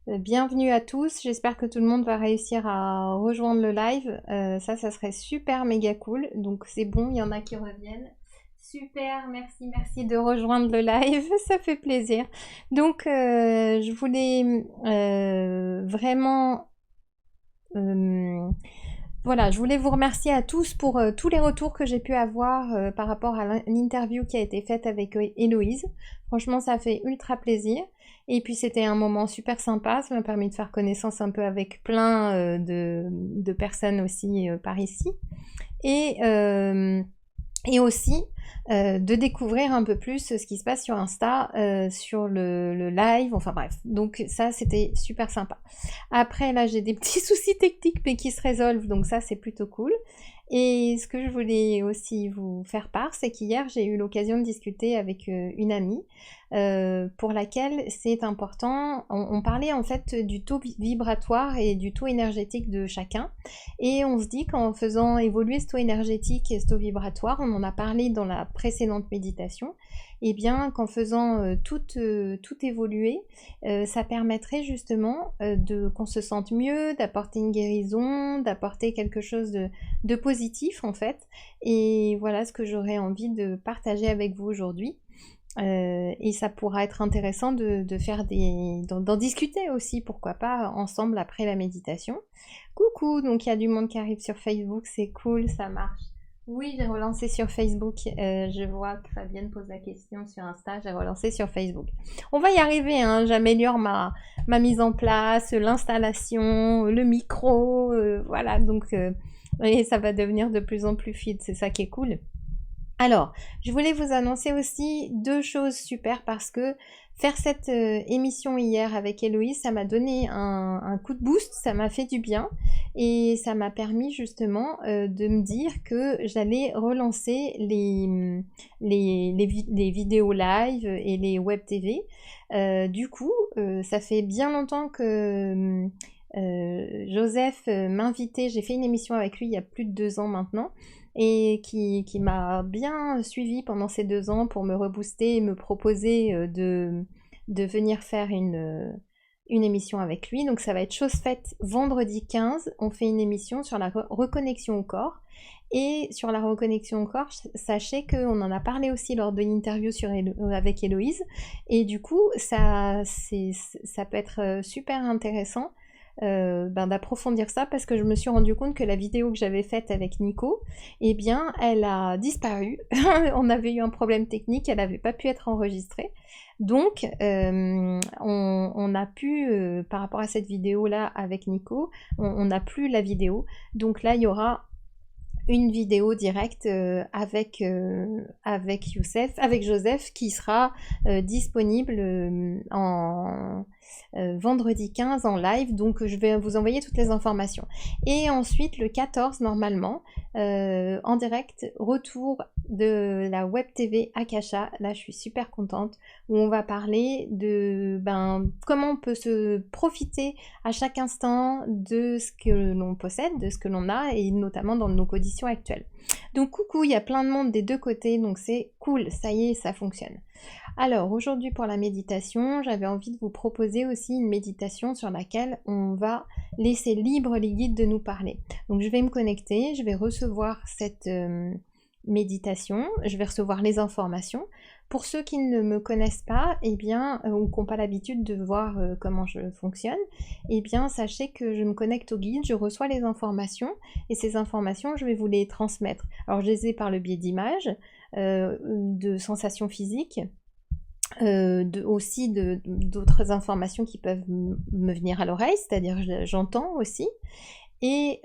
bienvenue à tous. J'espère que tout le monde va réussir à rejoindre le live. Ça serait super méga cool. Donc c'est bon, il y en a qui reviennent. Super, merci de rejoindre le live, ça fait plaisir. Donc je voulais vraiment voilà, je voulais vous remercier à tous pour tous les retours que j'ai pu avoir par rapport à l'interview qui a été faite avec Héloïse. Franchement, ça fait ultra plaisir. Et puis c'était un moment super sympa, ça m'a permis de faire connaissance un peu avec plein de personnes aussi par ici. Et, euh, et aussi de découvrir un peu plus ce qui se passe sur Insta, sur le live, enfin bref. Donc ça, c'était super sympa. Après, là, j'ai des petits soucis techniques, mais qui se résolvent, donc ça, c'est plutôt cool. Et ce que je voulais aussi vous faire part, c'est qu'hier, j'ai eu l'occasion de discuter avec une amie pour laquelle c'est important. On parlait en fait du taux vibratoire et du taux énergétique de chacun. Et on se dit qu'en faisant évoluer ce taux énergétique et ce taux vibratoire, on en a parlé dans la précédente méditation, et bien qu'en faisant tout évoluer, ça permettrait justement qu'on se sente mieux, d'apporter une guérison, d'apporter quelque chose de positif en fait. Et voilà ce que j'aurais envie de partager avec vous aujourd'hui. Et ça pourra être intéressant de faire d'en discuter aussi, pourquoi pas, ensemble après la méditation. Coucou, donc il y a du monde qui arrive sur Facebook, c'est cool, ça marche. Oui, j'ai relancé sur Facebook. Je vois que Fabienne pose la question sur Insta. J'ai relancé sur Facebook. On va y arriver, hein. J'améliore ma mise en place, l'installation, le micro. Voilà, donc et ça va devenir de plus en plus fluide. C'est ça qui est cool. Alors, je voulais vous annoncer aussi deux choses super parce que faire cette émission hier avec Héloïse, ça m'a donné un coup de boost, ça m'a fait du bien et ça m'a permis justement de me dire que j'allais relancer les vidéos live et les web TV. Du coup, ça fait bien longtemps que Joseph m'invitait, j'ai fait une émission avec lui il y a plus de 2 ans maintenant et qui m'a bien suivi pendant ces 2 ans pour me rebooster et me proposer de venir faire une émission avec lui. Donc ça va être chose faite vendredi 15. On fait une émission sur la reconnexion au corps. Et sur la reconnexion au corps, sachez qu'on en a parlé aussi lors de l'interview avec Héloïse. Et du coup, ça peut être super intéressant d'approfondir ça parce que je me suis rendu compte que la vidéo que j'avais faite avec Nico, eh bien, elle a disparu. On avait eu un problème technique, elle n'avait pas pu être enregistrée. Donc, on a pu, par rapport à cette vidéo-là avec Nico, on n'a plus la vidéo. Donc là, il y aura une vidéo directe avec Youssef, avec Joseph, qui sera disponible en vendredi 15 en live. Donc je vais vous envoyer toutes les informations. Et ensuite le 14 normalement, en direct, retour de la web TV Akasha. Là je suis super contente, où on va parler de comment on peut se profiter à chaque instant de ce que l'on possède, de ce que l'on a, et notamment dans nos conditions actuelles. Donc coucou, il y a plein de monde des deux côtés, donc c'est cool, ça y est, ça fonctionne. Alors aujourd'hui pour la méditation, j'avais envie de vous proposer aussi une méditation sur laquelle on va laisser libre les guides de nous parler. Donc je vais me connecter, je vais recevoir cette méditation, je vais recevoir les informations. Pour ceux qui ne me connaissent pas, eh bien, ou qui n'ont pas l'habitude de voir comment je fonctionne, eh bien, sachez que je me connecte au guide, je reçois les informations, et ces informations, je vais vous les transmettre. Alors, je les ai par le biais d'images, de sensations physiques, aussi d'autres informations qui peuvent me venir à l'oreille, c'est-à-dire j'entends aussi. Et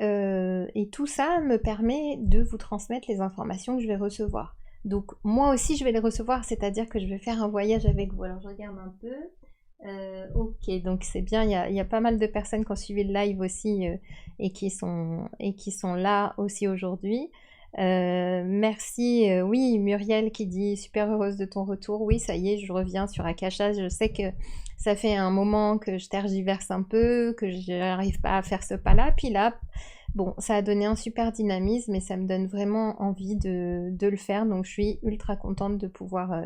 tout ça me permet de vous transmettre les informations que je vais recevoir. Donc moi aussi je vais les recevoir, c'est-à-dire que je vais faire un voyage avec vous. Alors je regarde un peu. Ok, donc c'est bien, il y a pas mal de personnes qui ont suivi le live aussi et qui sont là aussi aujourd'hui. Merci, oui, Muriel qui dit super heureuse de ton retour. Oui, ça y est, je reviens sur Akasha. Je sais que ça fait un moment que je tergiverse un peu, que je n'arrive pas à faire ce pas-là. Puis là, bon, ça a donné un super dynamisme et ça me donne vraiment envie de le faire. Donc je suis ultra contente de pouvoir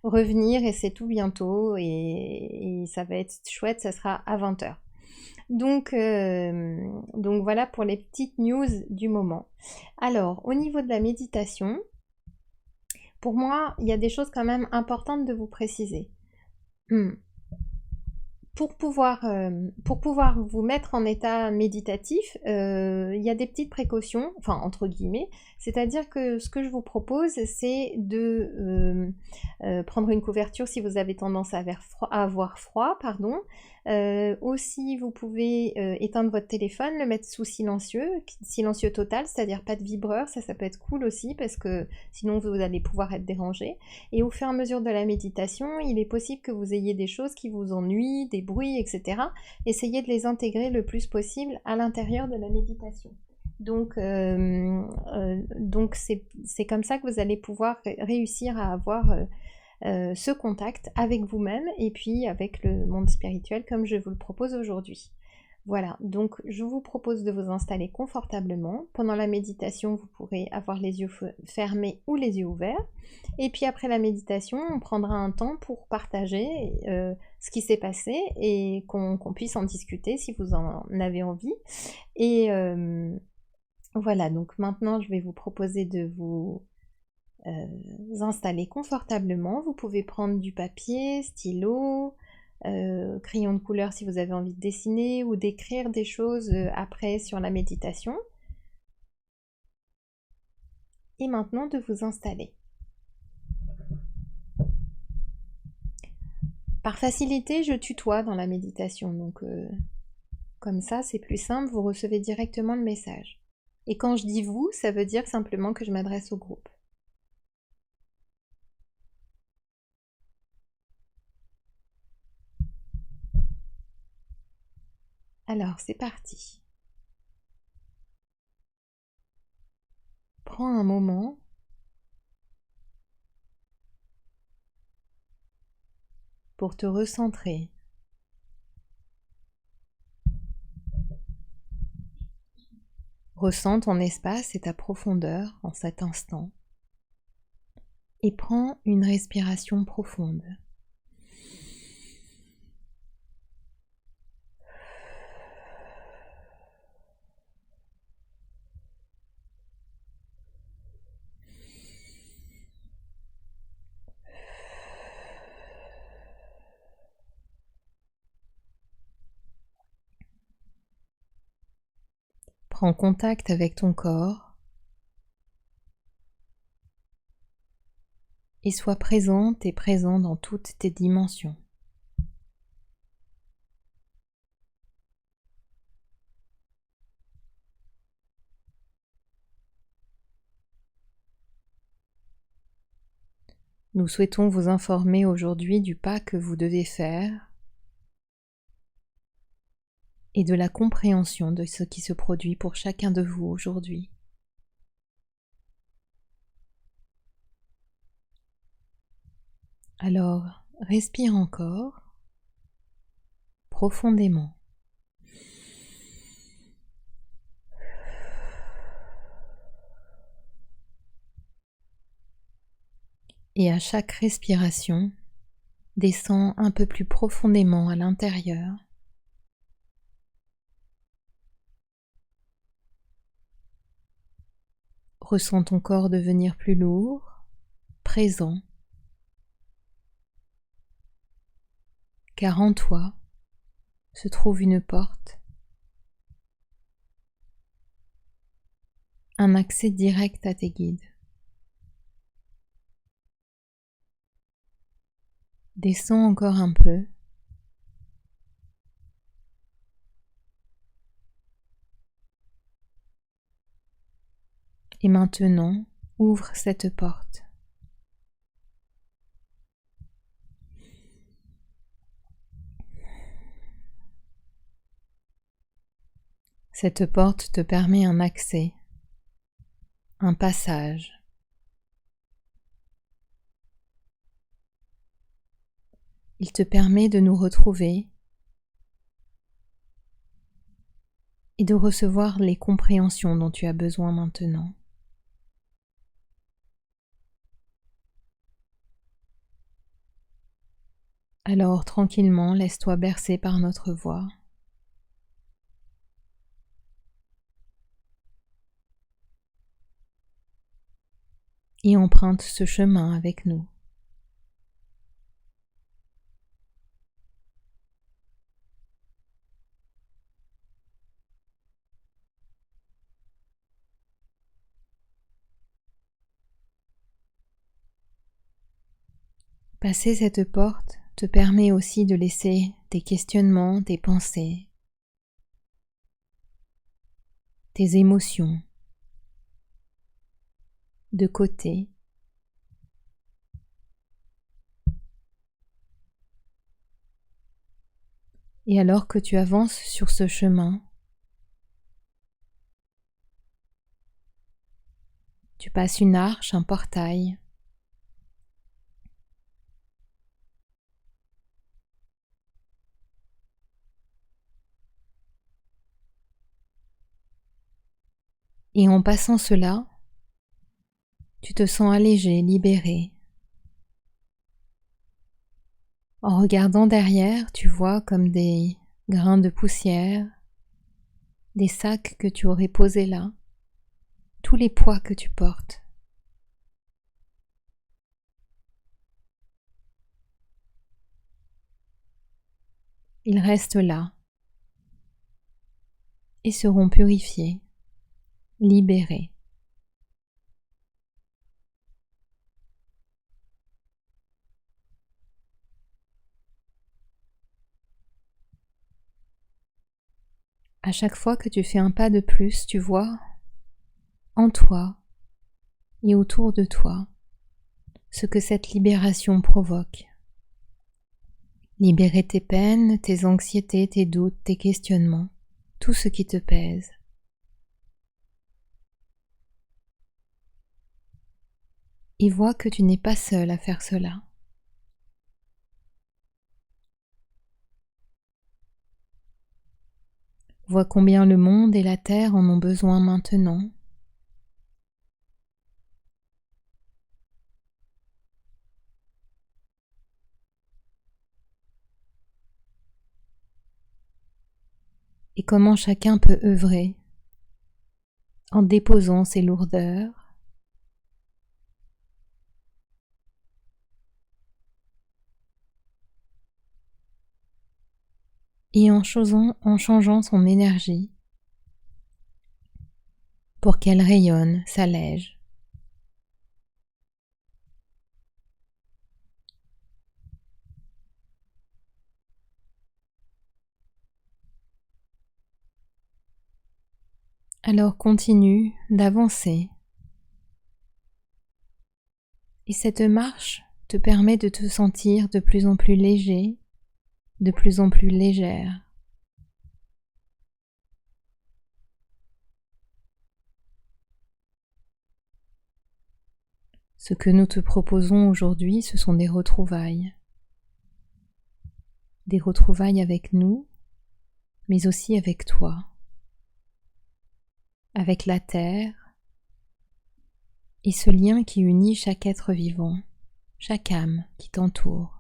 revenir et c'est tout bientôt et ça va être chouette, ça sera à 20h. Donc voilà pour les petites news du moment. Alors, au niveau de la méditation, pour moi, il y a des choses quand même importantes de vous préciser. Hmm. Pour pouvoir vous mettre en état méditatif, il y a des petites précautions, enfin entre guillemets, c'est-à-dire que ce que je vous propose, c'est de prendre une couverture si vous avez tendance à avoir froid, pardon. Aussi, vous pouvez éteindre votre téléphone, le mettre sous silencieux total, c'est-à-dire pas de vibreur, ça peut être cool aussi parce que sinon vous allez pouvoir être dérangé. Et au fur et à mesure de la méditation, il est possible que vous ayez des choses qui vous ennuient, des bruits, etc. Essayez de les intégrer le plus possible à l'intérieur de la méditation. Donc c'est comme ça que vous allez pouvoir réussir à avoir ce contact avec vous-même et puis avec le monde spirituel comme je vous le propose aujourd'hui. Voilà, donc je vous propose de vous installer confortablement. Pendant la méditation, vous pourrez avoir les yeux fermés ou les yeux ouverts. Et puis après la méditation, on prendra un temps pour partager ce qui s'est passé et qu'on puisse en discuter si vous en avez envie. Et voilà, donc maintenant je vais vous proposer de vous installer confortablement. Vous pouvez prendre du papier, stylo, crayon de couleur si vous avez envie de dessiner ou d'écrire des choses après sur la méditation. Et maintenant de vous installer. Par facilité, je tutoie dans la méditation, donc comme ça c'est plus simple, vous recevez directement le message. Et quand je dis vous, ça veut dire simplement que je m'adresse au groupe. Alors, c'est parti. Prends un moment pour te recentrer. Ressens ton espace et ta profondeur en cet instant. Et prends une respiration profonde. Prends contact avec ton corps et sois présente et présent dans toutes tes dimensions. Nous souhaitons vous informer aujourd'hui du pas que vous devez faire et de la compréhension de ce qui se produit pour chacun de vous aujourd'hui. Alors, respire encore profondément. Et à chaque respiration, descends un peu plus profondément à l'intérieur. Ressens ton corps devenir plus lourd, présent, car en toi se trouve une porte, un accès direct à tes guides. Descends encore un peu. Et maintenant, ouvre cette porte. Cette porte te permet un accès, un passage. Il te permet de nous retrouver et de recevoir les compréhensions dont tu as besoin maintenant. Alors tranquillement, laisse-toi bercer par notre voix et emprunte ce chemin avec nous. Passer cette porte te permet aussi de laisser tes questionnements, tes pensées, tes émotions de côté. Et alors que tu avances sur ce chemin, tu passes une arche, un portail. Et en passant cela, tu te sens allégé, libéré. En regardant derrière, tu vois comme des grains de poussière, des sacs que tu aurais posés là, tous les poids que tu portes. Ils restent là et seront purifiés, libérés. À chaque fois que tu fais un pas de plus, tu vois en toi et autour de toi ce que cette libération provoque. Libérer tes peines, tes anxiétés, tes doutes, tes questionnements, tout ce qui te pèse. Et vois que tu n'es pas seul à faire cela. Vois combien le monde et la terre en ont besoin maintenant. Et comment chacun peut œuvrer en déposant ses lourdeurs et en changeant son énergie pour qu'elle rayonne, s'allège. Alors continue d'avancer. Et cette marche te permet de te sentir de plus en plus léger, de plus en plus légère. Ce que nous te proposons aujourd'hui, ce sont des retrouvailles. Des retrouvailles avec nous, mais aussi avec toi, avec la terre, et ce lien qui unit chaque être vivant, chaque âme qui t'entoure.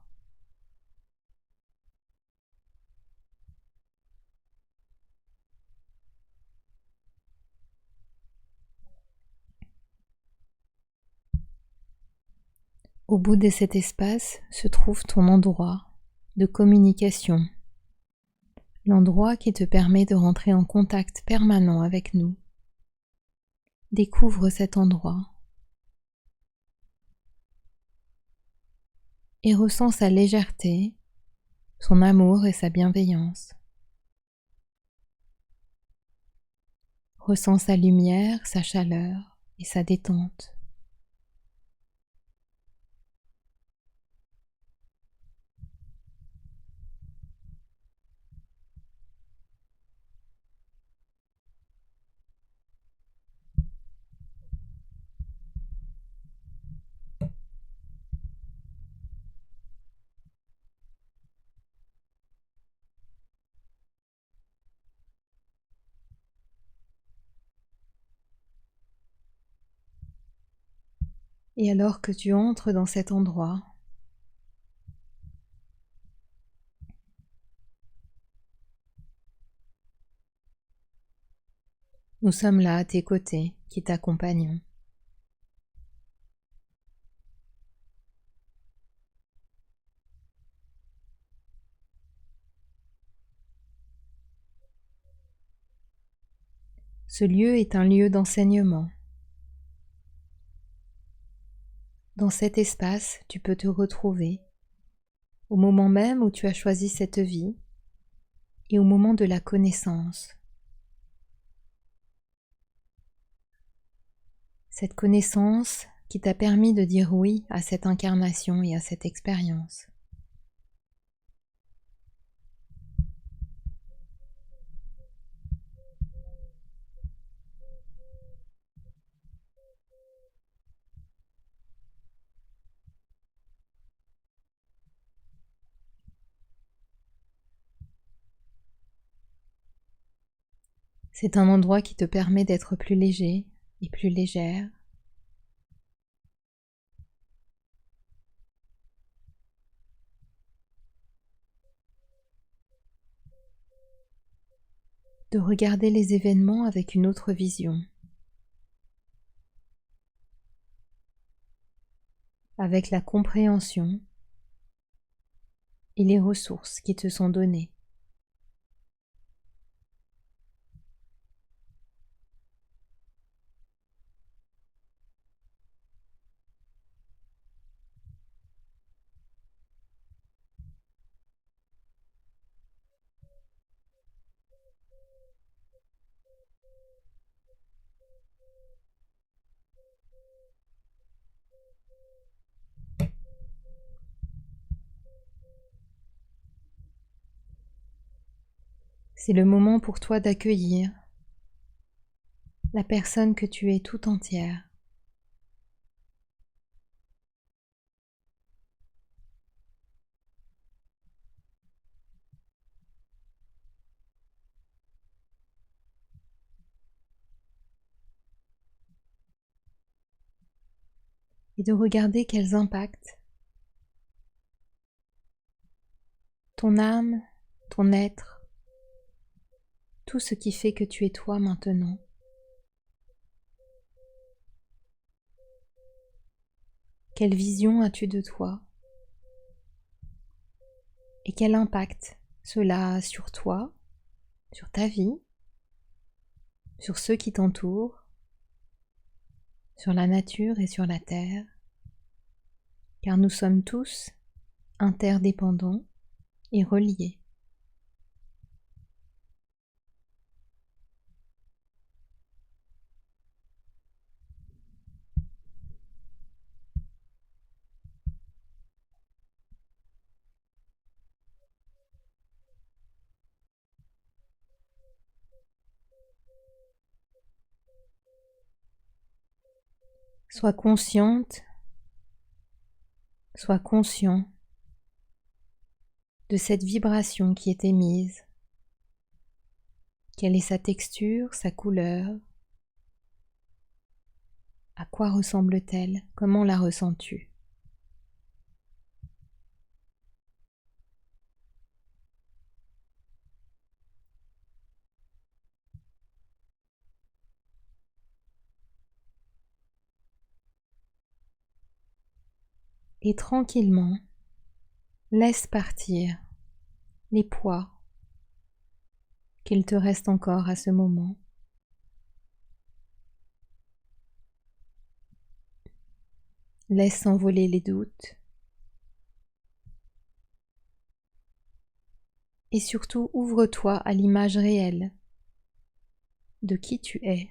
Au bout de cet espace se trouve ton endroit de communication, l'endroit qui te permet de rentrer en contact permanent avec nous. Découvre cet endroit et ressens sa légèreté, son amour et sa bienveillance. Ressens sa lumière, sa chaleur et sa détente. Et alors que tu entres dans cet endroit, Nous sommes là à tes côtés, qui t'accompagnons. Ce lieu est un lieu d'enseignement. Dans cet espace, tu peux te retrouver au moment même où tu as choisi cette vie et au moment de la connaissance. Cette connaissance qui t'a permis de dire oui à cette incarnation et à cette expérience. C'est un endroit qui te permet d'être plus léger et plus légère. De regarder les événements avec une autre vision, avec la compréhension et les ressources qui te sont données. C'est le moment pour toi d'accueillir la personne que tu es tout entière. Et de regarder quels impacts ton âme, ton être, tout ce qui fait que tu es toi maintenant, quelle vision as-tu de toi et quel impact cela a sur toi, sur ta vie, sur ceux qui t'entourent, sur la nature et sur la terre, car nous sommes tous interdépendants et reliés. Sois consciente, sois conscient de cette vibration qui est émise. Quelle est sa texture, sa couleur? À quoi ressemble-t-elle? Comment la ressens-tu? Et tranquillement, laisse partir les poids qu'il te reste encore à ce moment. Laisse s'envoler les doutes. Et surtout, ouvre-toi à l'image réelle de qui tu es.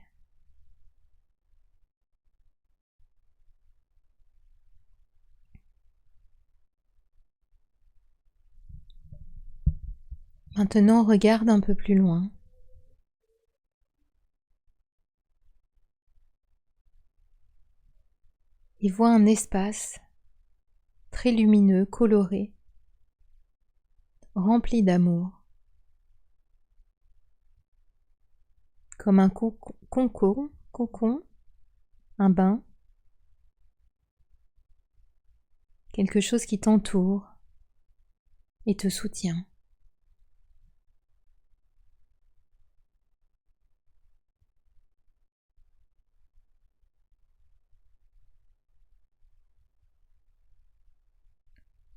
Maintenant, regarde un peu plus loin. Et vois un espace très lumineux, coloré, rempli d'amour, comme un cocon, un bain, quelque chose qui t'entoure et te soutient.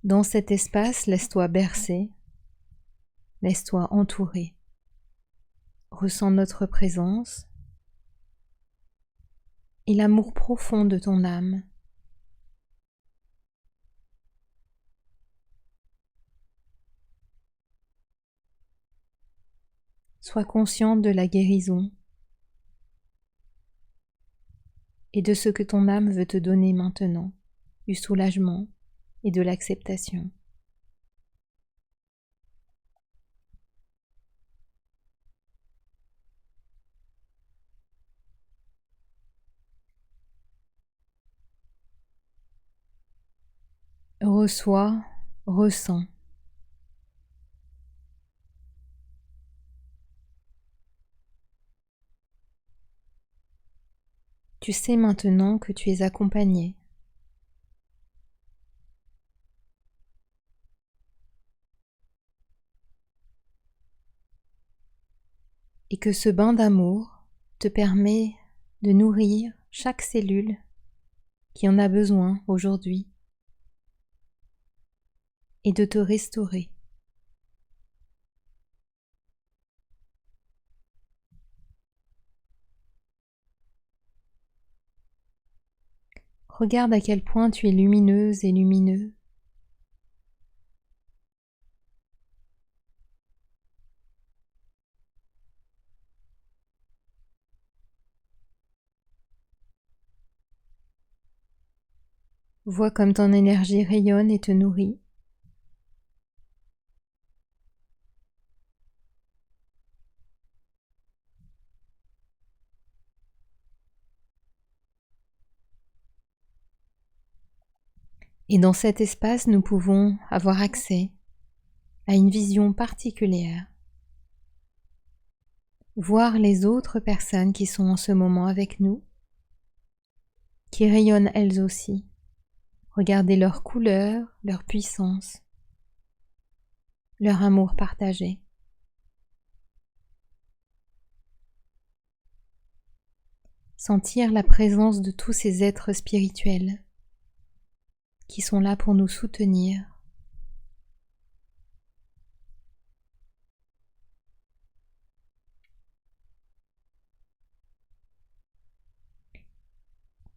Dans cet espace, laisse-toi bercer, laisse-toi entourer. Ressens notre présence et l'amour profond de ton âme. Sois consciente de la guérison et de ce que ton âme veut te donner maintenant, du soulagement et de l'acceptation. Reçois, ressens. Tu sais maintenant que tu es accompagné. Et que ce bain d'amour te permet de nourrir chaque cellule qui en a besoin aujourd'hui et de te restaurer. Regarde à quel point tu es lumineuse et lumineux. Vois comme ton énergie rayonne et te nourrit. Et dans cet espace, nous pouvons avoir accès à une vision particulière. Voir les autres personnes qui sont en ce moment avec nous, qui rayonnent elles aussi. Regarder leur couleur, leur puissance, leur amour partagé. Sentir la présence de tous ces êtres spirituels qui sont là pour nous soutenir.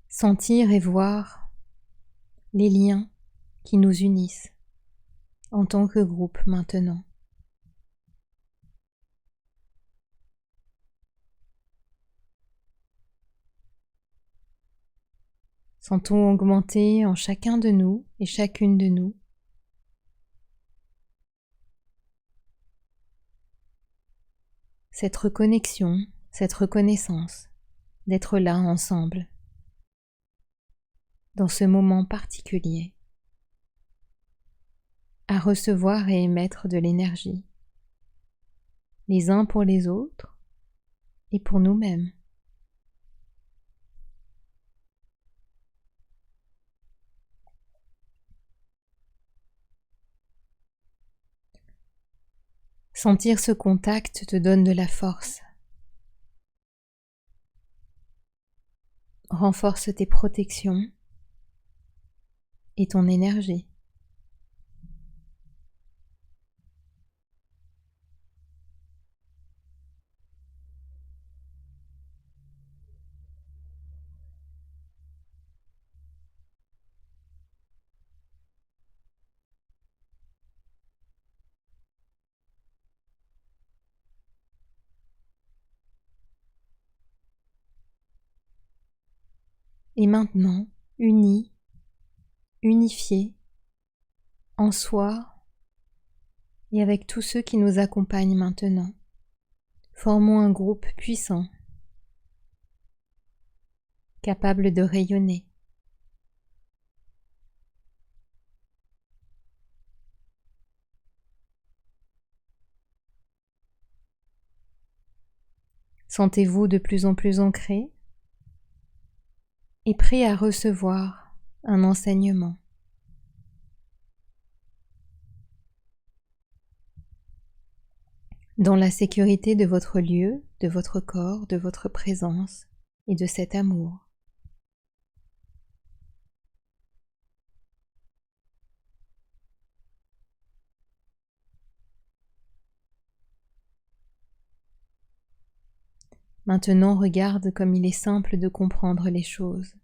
Sentir et voir les liens qui nous unissent en tant que groupe maintenant. Sentons augmenter en chacun de nous et chacune de nous cette reconnexion, cette reconnaissance d'être là ensemble dans ce moment particulier, à recevoir et émettre de l'énergie, les uns pour les autres et pour nous-mêmes. Sentir ce contact te donne de la force. Renforce tes protections et ton énergie. Et maintenant, unis, unifiés, en soi et avec tous ceux qui nous accompagnent maintenant, formons un groupe puissant, capable de rayonner. Sentez-vous de plus en plus ancré et prêt à recevoir un enseignement. Dans la sécurité de votre lieu, de votre corps, de votre présence et de cet amour. Maintenant, regarde comme il est simple de comprendre les choses.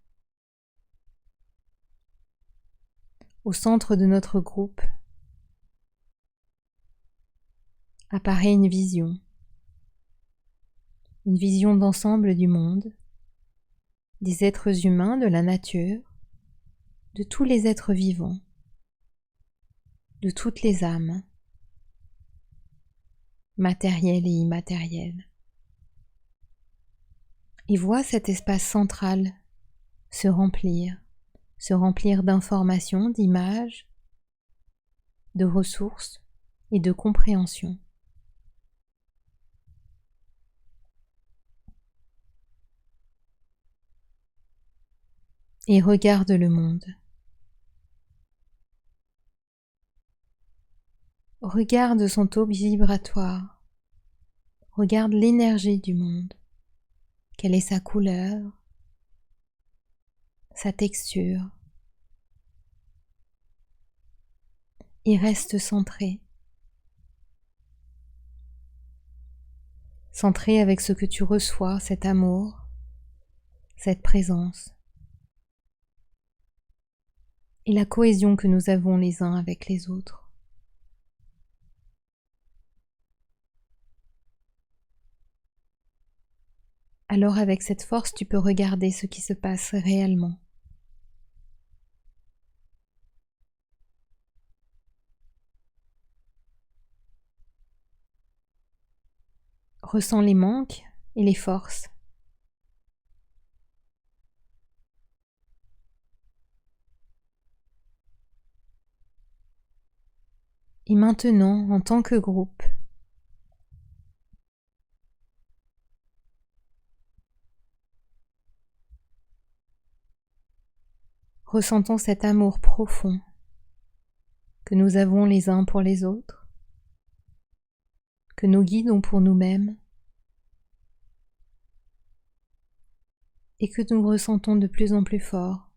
Au centre de notre groupe apparaît une vision d'ensemble du monde, des êtres humains, de la nature, de tous les êtres vivants, de toutes les âmes, matérielles et immatérielles. Et vois cet espace central se remplir d'informations, d'images, de ressources et de compréhension. Et regarde le monde. Regarde son taux vibratoire. Regarde l'énergie du monde. Quelle est sa couleur, sa texture. Et reste centré. Centré avec ce que tu reçois, cet amour, cette présence. Et la cohésion que nous avons les uns avec les autres. Alors avec cette force, tu peux regarder ce qui se passe réellement. Ressens les manques et les forces. Et maintenant, en tant que groupe, ressentons cet amour profond que nous avons les uns pour les autres, que nos guides ont pour nous-mêmes, et que nous ressentons de plus en plus fort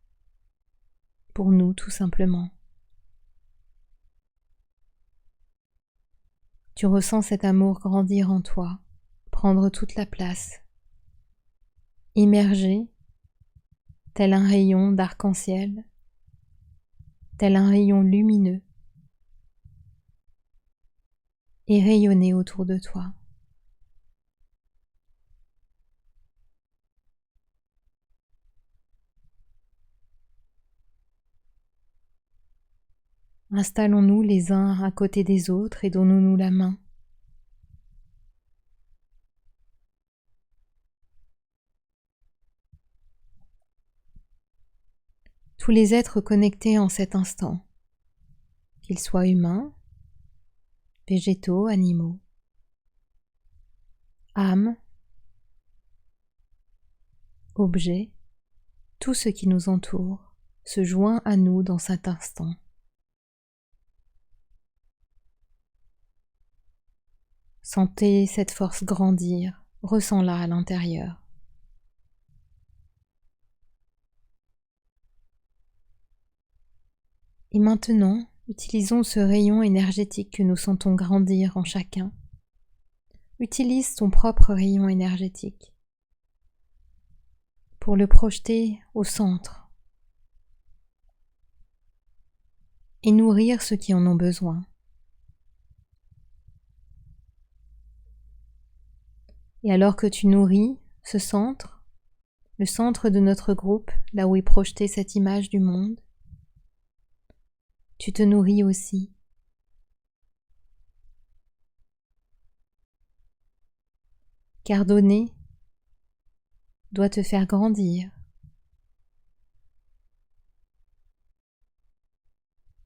pour nous tout simplement. Tu ressens cet amour grandir en toi, prendre toute la place, immerger tel un rayon d'arc-en-ciel, tel un rayon lumineux, et rayonner autour de toi. Installons-nous les uns à côté des autres et donnons-nous la main. Tous les êtres connectés en cet instant, qu'ils soient humains, végétaux, animaux, âmes, objets, tout ce qui nous entoure se joint à nous dans cet instant. Sentez cette force grandir, ressens-la à l'intérieur. Et maintenant, utilisons ce rayon énergétique que nous sentons grandir en chacun. Utilise ton propre rayon énergétique pour le projeter au centre et nourrir ceux qui en ont besoin. Et alors que tu nourris ce centre, le centre de notre groupe, là où est projetée cette image du monde, tu te nourris aussi. Car donner doit te faire grandir.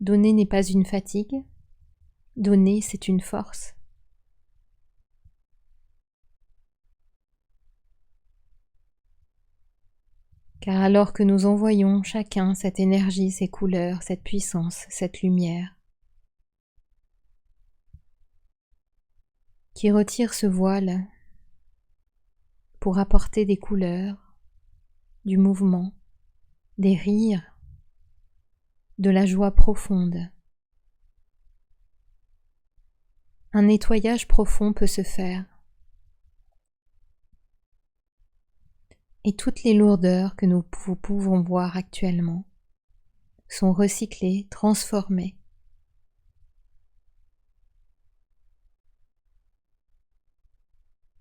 Donner n'est pas une fatigue, donner c'est une force. Car alors que nous envoyons chacun cette énergie, ces couleurs, cette puissance, cette lumière, qui retire ce voile pour apporter des couleurs, du mouvement, des rires, de la joie profonde. Un nettoyage profond peut se faire. Et toutes les lourdeurs que nous pouvons voir actuellement sont recyclées, transformées.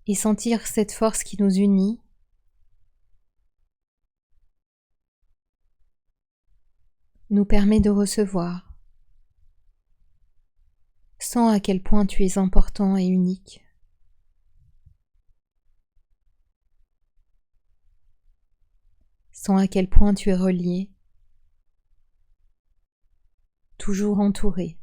Et sentir cette force qui nous unit nous permet de recevoir. Sens à quel point tu es important et unique. Sens à quel point tu es relié, toujours entouré.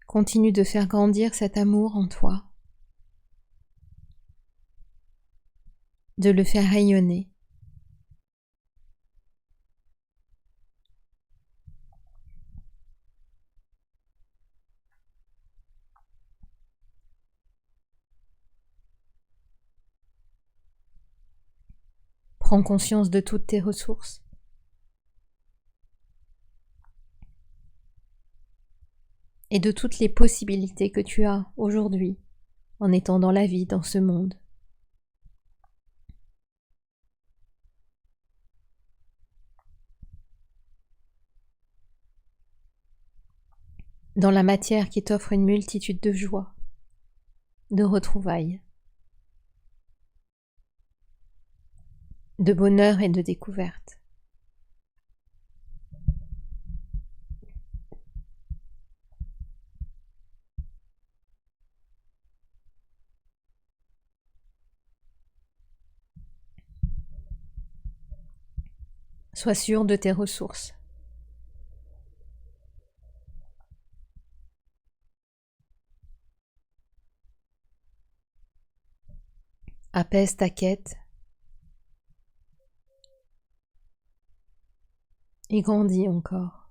Continue de faire grandir cet amour en toi, de le faire rayonner. Prends conscience de toutes tes ressources. Et de toutes les possibilités que tu as aujourd'hui en étant dans la vie, dans ce monde. Dans la matière qui t'offre une multitude de joies, de retrouvailles, de bonheur et de découverte. Sois sûr de tes ressources. Apaise ta quête et grandis encore.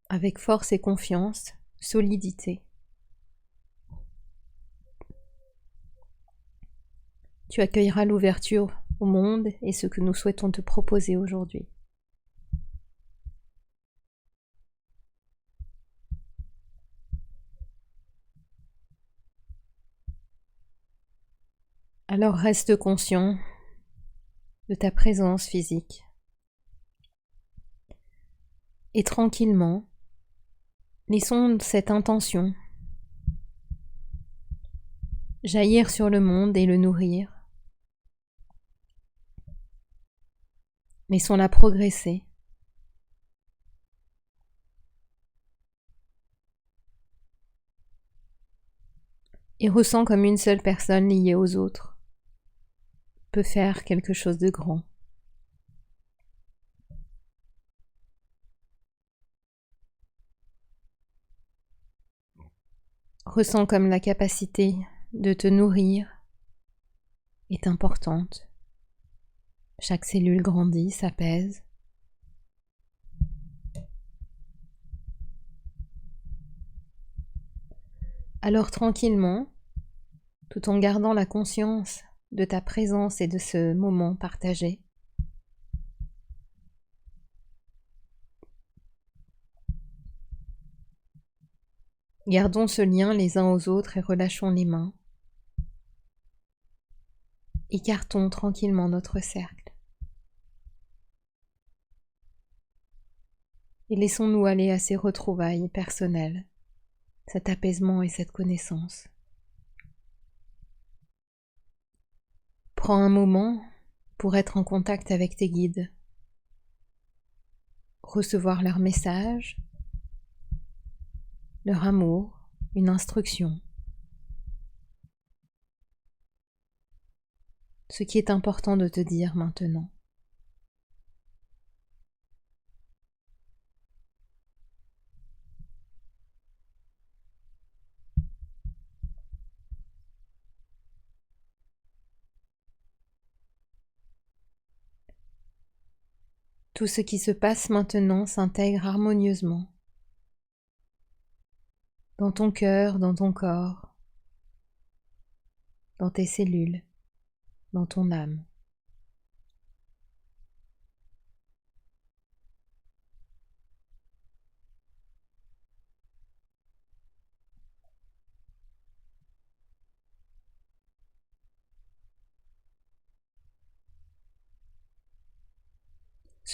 Avec force et confiance, solidité. Tu accueilleras l'ouverture au monde et ce que nous souhaitons te proposer aujourd'hui. Alors reste conscient de ta présence physique et tranquillement, laissons cette intention jaillir sur le monde et le nourrir. Laissons-la progresser. Et ressens comme une seule personne liée aux autres peut faire quelque chose de grand. Ressens comme la capacité de te nourrir est importante. Chaque cellule grandit, s'apaise. Alors tranquillement, tout en gardant la conscience de ta présence et de ce moment partagé, gardons ce lien les uns aux autres et relâchons les mains. Écartons tranquillement notre cercle. Et laissons-nous aller à ces retrouvailles personnelles, cet apaisement et cette connaissance. Prends un moment pour être en contact avec tes guides, recevoir leurs messages, leur amour, une instruction. Ce qui est important de te dire maintenant. Tout ce qui se passe maintenant s'intègre harmonieusement dans ton cœur, dans ton corps, dans tes cellules, dans ton âme.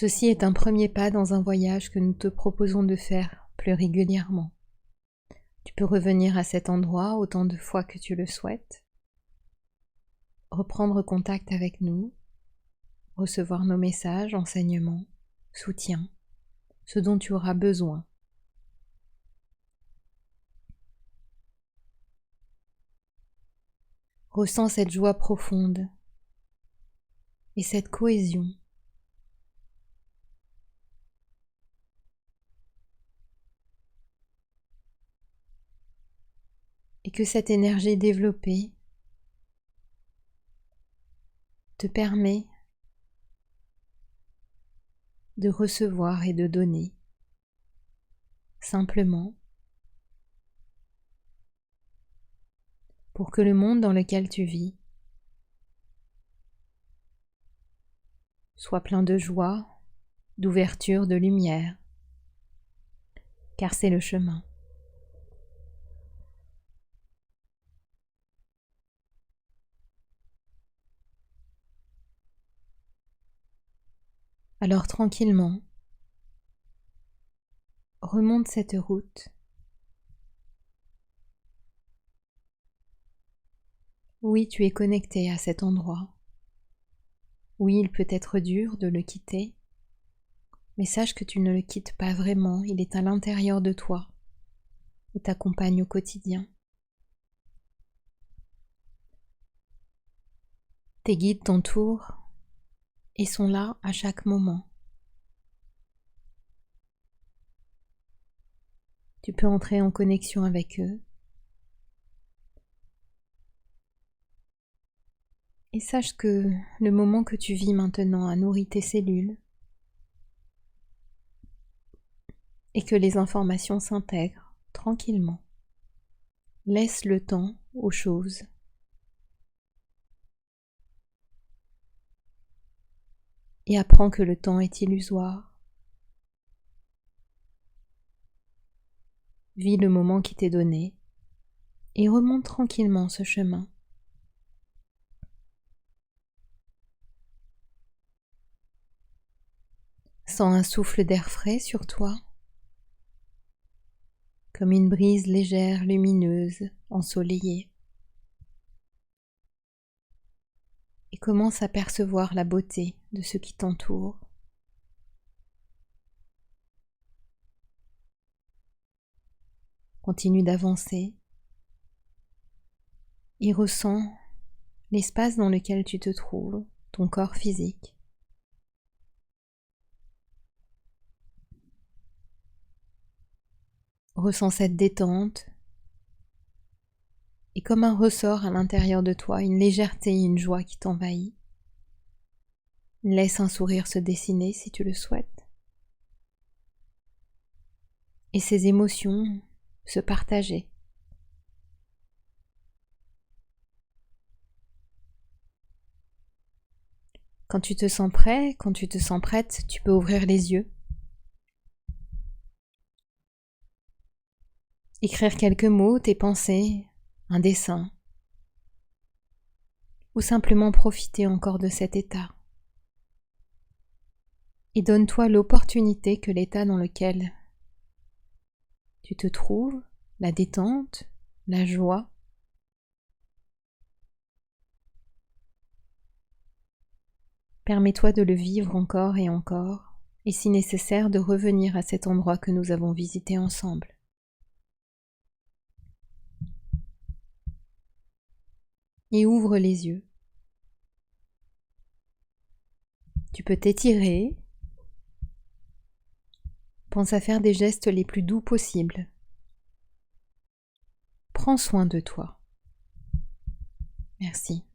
Ceci est un premier pas dans un voyage que nous te proposons de faire plus régulièrement. Tu peux revenir à cet endroit autant de fois que tu le souhaites, reprendre contact avec nous, recevoir nos messages, enseignements, soutien, ce dont tu auras besoin. Ressens cette joie profonde et cette cohésion. Et que cette énergie développée te permet de recevoir et de donner simplement pour que le monde dans lequel tu vis soit plein de joie, d'ouverture, de lumière, car c'est le chemin. Alors tranquillement, remonte cette route. Oui, tu es connecté à cet endroit. Oui, il peut être dur de le quitter, mais sache que tu ne le quittes pas vraiment, il est à l'intérieur de toi et t'accompagne au quotidien. Tes guides t'entourent et sont là à chaque moment. Tu peux entrer en connexion avec eux et sache que le moment que tu vis maintenant a nourri tes cellules et que les informations s'intègrent tranquillement. Laisse le temps aux choses. Et apprends que le temps est illusoire. Vis le moment qui t'est donné et remonte tranquillement ce chemin. Sens un souffle d'air frais sur toi, comme une brise légère, lumineuse, ensoleillée. Et commence à percevoir la beauté de ce qui t'entoure. Continue d'avancer et ressens l'espace dans lequel tu te trouves, ton corps physique. Ressens cette détente et comme un ressort à l'intérieur de toi, une légèreté et une joie qui t'envahit. Laisse un sourire se dessiner si tu le souhaites. Et ces émotions se partager. Quand tu te sens prêt, quand tu te sens prête, tu peux ouvrir les yeux. Écrire quelques mots, tes pensées, un dessin. Ou simplement profiter encore de cet état. Et donne-toi l'opportunité que l'état dans lequel tu te trouves, la détente, la joie, permets-toi de le vivre encore et encore, et si nécessaire de revenir à cet endroit que nous avons visité ensemble. Et ouvre les yeux. Tu peux t'étirer. Pense à faire des gestes les plus doux possibles. Prends soin de toi. Merci.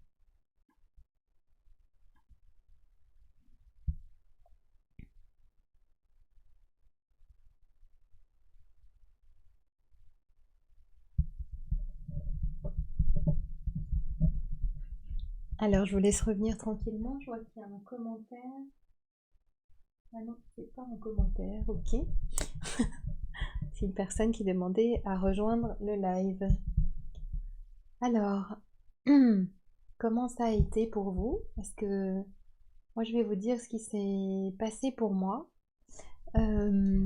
Alors, je vous laisse revenir tranquillement. Je vois qu'il y a un commentaire. Ah non, c'est pas un commentaire, ok. C'est une personne qui demandait à rejoindre le live. Alors, comment ça a été pour vous? Est-ce que Moi, je vais vous dire ce qui s'est passé pour moi.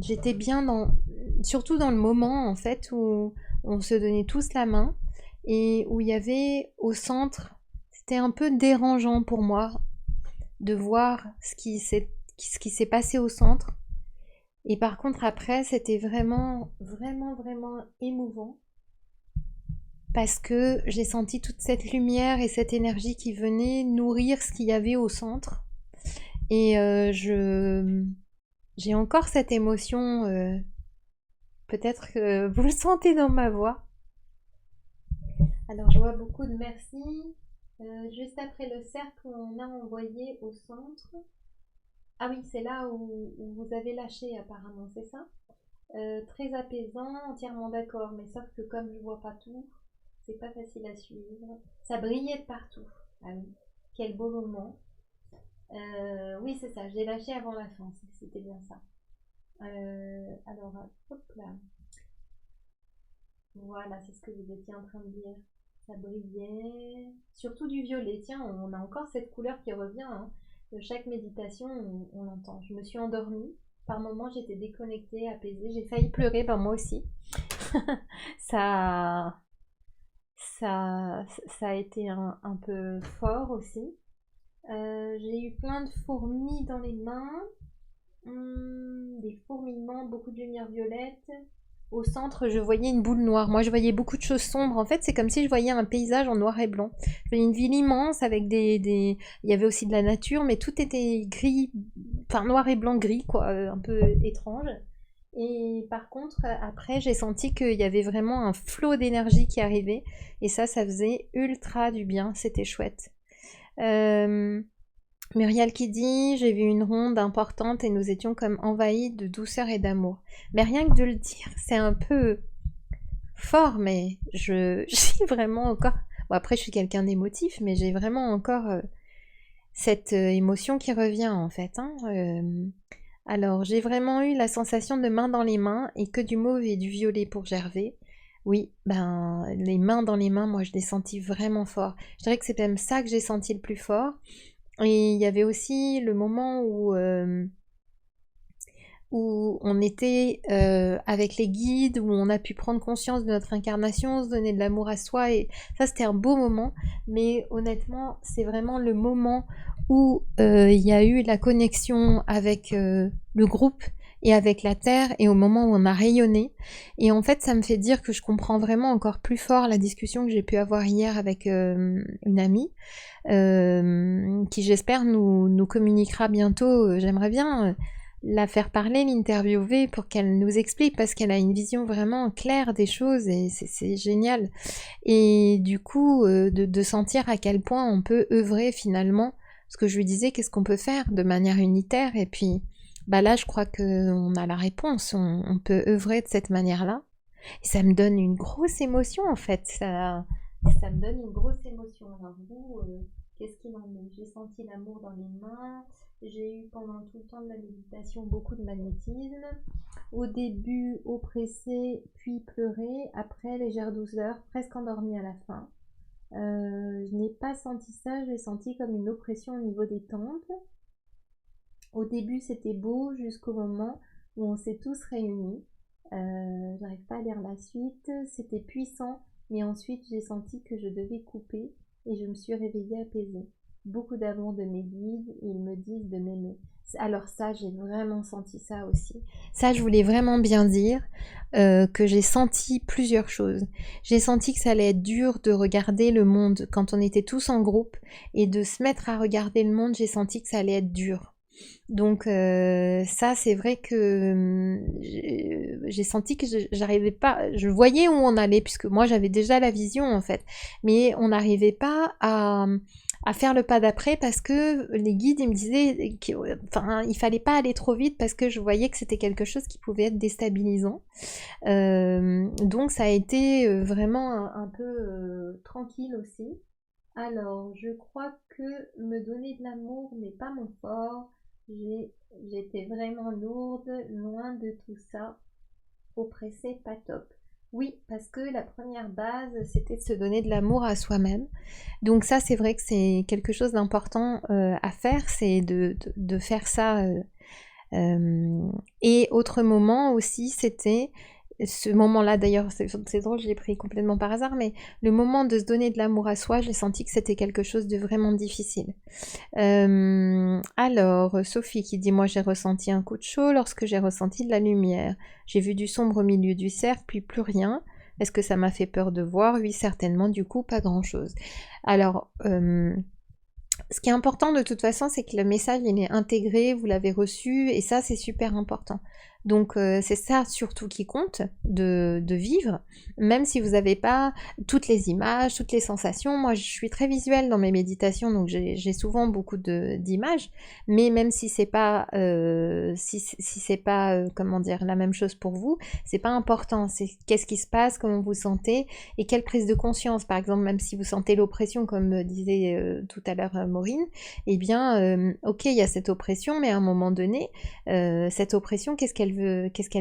J'étais bien surtout dans le moment en fait où on se donnait tous la main et où il y avait au centre, c'était un peu dérangeant pour moi de voir ce qui s'est passé au centre. Et par contre après, c'était vraiment, vraiment, vraiment émouvant parce que j'ai senti toute cette lumière et cette énergie qui venait nourrir ce qu'il y avait au centre. Et j'ai encore cette émotion, peut-être que vous le sentez dans ma voix. Alors je vois beaucoup de merci. Juste après le cercle, on a envoyé au centre. Ah oui, c'est là où vous avez lâché apparemment, c'est ça? Très apaisant, entièrement d'accord, mais sauf que comme je vois pas tout, c'est pas facile à suivre. Ça brillait de partout. Ah oui, quel beau moment. Oui, c'est ça, j'ai lâché avant la fin, c'était bien ça. Alors, hop là. Voilà, c'est ce que vous étiez en train de dire. Ça brillait. Surtout du violet. Tiens, on a encore cette couleur qui revient, hein. De chaque méditation, on l'entend. Je me suis endormie. Par moments, j'étais déconnectée, apaisée. J'ai failli pleurer, ben moi aussi. ça, ça a été un peu fort aussi. J'ai eu plein de fourmis dans les mains. Des fourmillements, beaucoup de lumière violette. Au centre, je voyais une boule noire. Moi, je voyais beaucoup de choses sombres. En fait, c'est comme si je voyais un paysage en noir et blanc. Je voyais une ville immense avec Il y avait aussi de la nature, mais tout était gris, enfin noir et blanc gris, quoi, un peu étrange. Et par contre, après, j'ai senti qu'il y avait vraiment un flot d'énergie qui arrivait. Et ça faisait ultra du bien. C'était chouette. Euh, Muriel qui dit: j'ai vu une ronde importante et nous étions comme envahis de douceur et d'amour. Mais rien que de le dire, c'est un peu fort, mais j'ai vraiment encore. Bon, après, je suis quelqu'un d'émotif, mais j'ai vraiment encore cette émotion qui revient en fait, hein. Alors, j'ai vraiment eu la sensation de main dans les mains et que du mauve et du violet pour Gervais. Oui, ben, les mains dans les mains, moi je les sentis vraiment fort. Je dirais que c'est même ça que j'ai senti le plus fort. Et il y avait aussi le moment où on était avec les guides, où on a pu prendre conscience de notre incarnation, se donner de l'amour à soi, et ça c'était un beau moment, mais honnêtement c'est vraiment le moment où il y a eu la connexion avec le groupe et avec la Terre, et au moment où on a rayonné, et en fait ça me fait dire que je comprends vraiment encore plus fort la discussion que j'ai pu avoir hier avec une amie, qui j'espère nous communiquera bientôt. J'aimerais bien la faire parler, l'interviewer pour qu'elle nous explique parce qu'elle a une vision vraiment claire des choses et c'est génial. Et du coup, de sentir à quel point on peut œuvrer finalement, ce que je lui disais, qu'est-ce qu'on peut faire de manière unitaire et puis bah là je crois qu'on a la réponse, on peut œuvrer de cette manière-là. Et ça me donne une grosse émotion en fait, ça me donne une grosse émotion. Alors vous, qu'est-ce qu'il en est? J'ai senti l'amour dans les mains, j'ai eu pendant tout le temps de la méditation beaucoup de magnétisme. Au début, oppressé, puis pleuré, après légère douceur, presque endormie à la fin. Je n'ai pas senti ça, j'ai senti comme une oppression au niveau des tempes. Au début, c'était beau jusqu'au moment où on s'est tous réunis. J'arrive pas à lire la suite. C'était puissant, mais ensuite j'ai senti que je devais couper et je me suis réveillée apaisée. Beaucoup d'amour de mes guides, ils me disent de m'aimer. Alors ça, j'ai vraiment senti ça aussi. Ça, je voulais vraiment bien dire que j'ai senti plusieurs choses. J'ai senti que ça allait être dur de regarder le monde quand on était tous en groupe et de se mettre à regarder le monde, j'ai senti que ça allait être dur. Donc ça, c'est vrai que j'ai senti que j'arrivais pas, je voyais où on allait, puisque moi j'avais déjà la vision en fait, mais on n'arrivait pas à faire le pas d'après parce que les guides ils me disaient enfin il fallait pas aller trop vite parce que je voyais que c'était quelque chose qui pouvait être déstabilisant. Donc ça a été vraiment un peu tranquille aussi. Alors, je crois que me donner de l'amour n'est pas mon fort. J'étais vraiment lourde, loin de tout ça. Oppressée, pas top. Oui, parce que la première base, c'était de se donner de l'amour à soi-même. Donc ça, c'est vrai que c'est quelque chose d'important à faire, c'est de faire ça. Et autre moment aussi, c'était ce moment-là, d'ailleurs, c'est drôle, je l'ai pris complètement par hasard, mais le moment de se donner de l'amour à soi, j'ai senti que c'était quelque chose de vraiment difficile. Alors, Sophie qui dit, moi j'ai ressenti un coup de chaud lorsque j'ai ressenti de la lumière. J'ai vu du sombre au milieu du cercle, puis plus rien. Est-ce que ça m'a fait peur de voir? Oui, certainement, du coup, pas grand-chose. Alors, ce qui est important de toute façon, c'est que le message, il est intégré, vous l'avez reçu, et ça, c'est super important. Donc, c'est ça surtout qui compte, de vivre, même si vous n'avez pas toutes les images, toutes les sensations. Moi, je suis très visuelle dans mes méditations, donc j'ai souvent beaucoup d'images, mais même si c'est pas, si c'est pas, comment dire, la même chose pour vous, c'est pas important. C'est qu'est-ce qui se passe, comment vous sentez, et quelle prise de conscience. Par exemple, même si vous sentez l'oppression, comme disait tout à l'heure Maureen, eh bien, ok, il y a cette oppression, mais à un moment donné, cette oppression, qu'est-ce qu'elle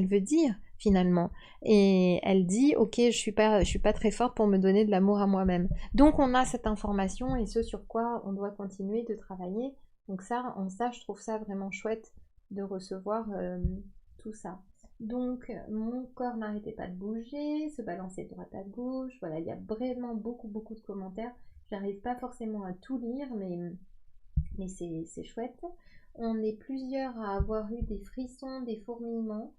veut dire finalement? Et elle dit, ok, je suis pas très forte pour me donner de l'amour à moi-même. Donc on a cette information et ce sur quoi on doit continuer de travailler. Donc ça, en ça, je trouve ça vraiment chouette de recevoir tout ça. Donc mon corps n'arrêtait pas de bouger, se balancer de droite à gauche. Voilà, il y a vraiment beaucoup de commentaires. J'arrive pas forcément à tout lire, mais c'est chouette. On est plusieurs à avoir eu des frissons, des fourmillements.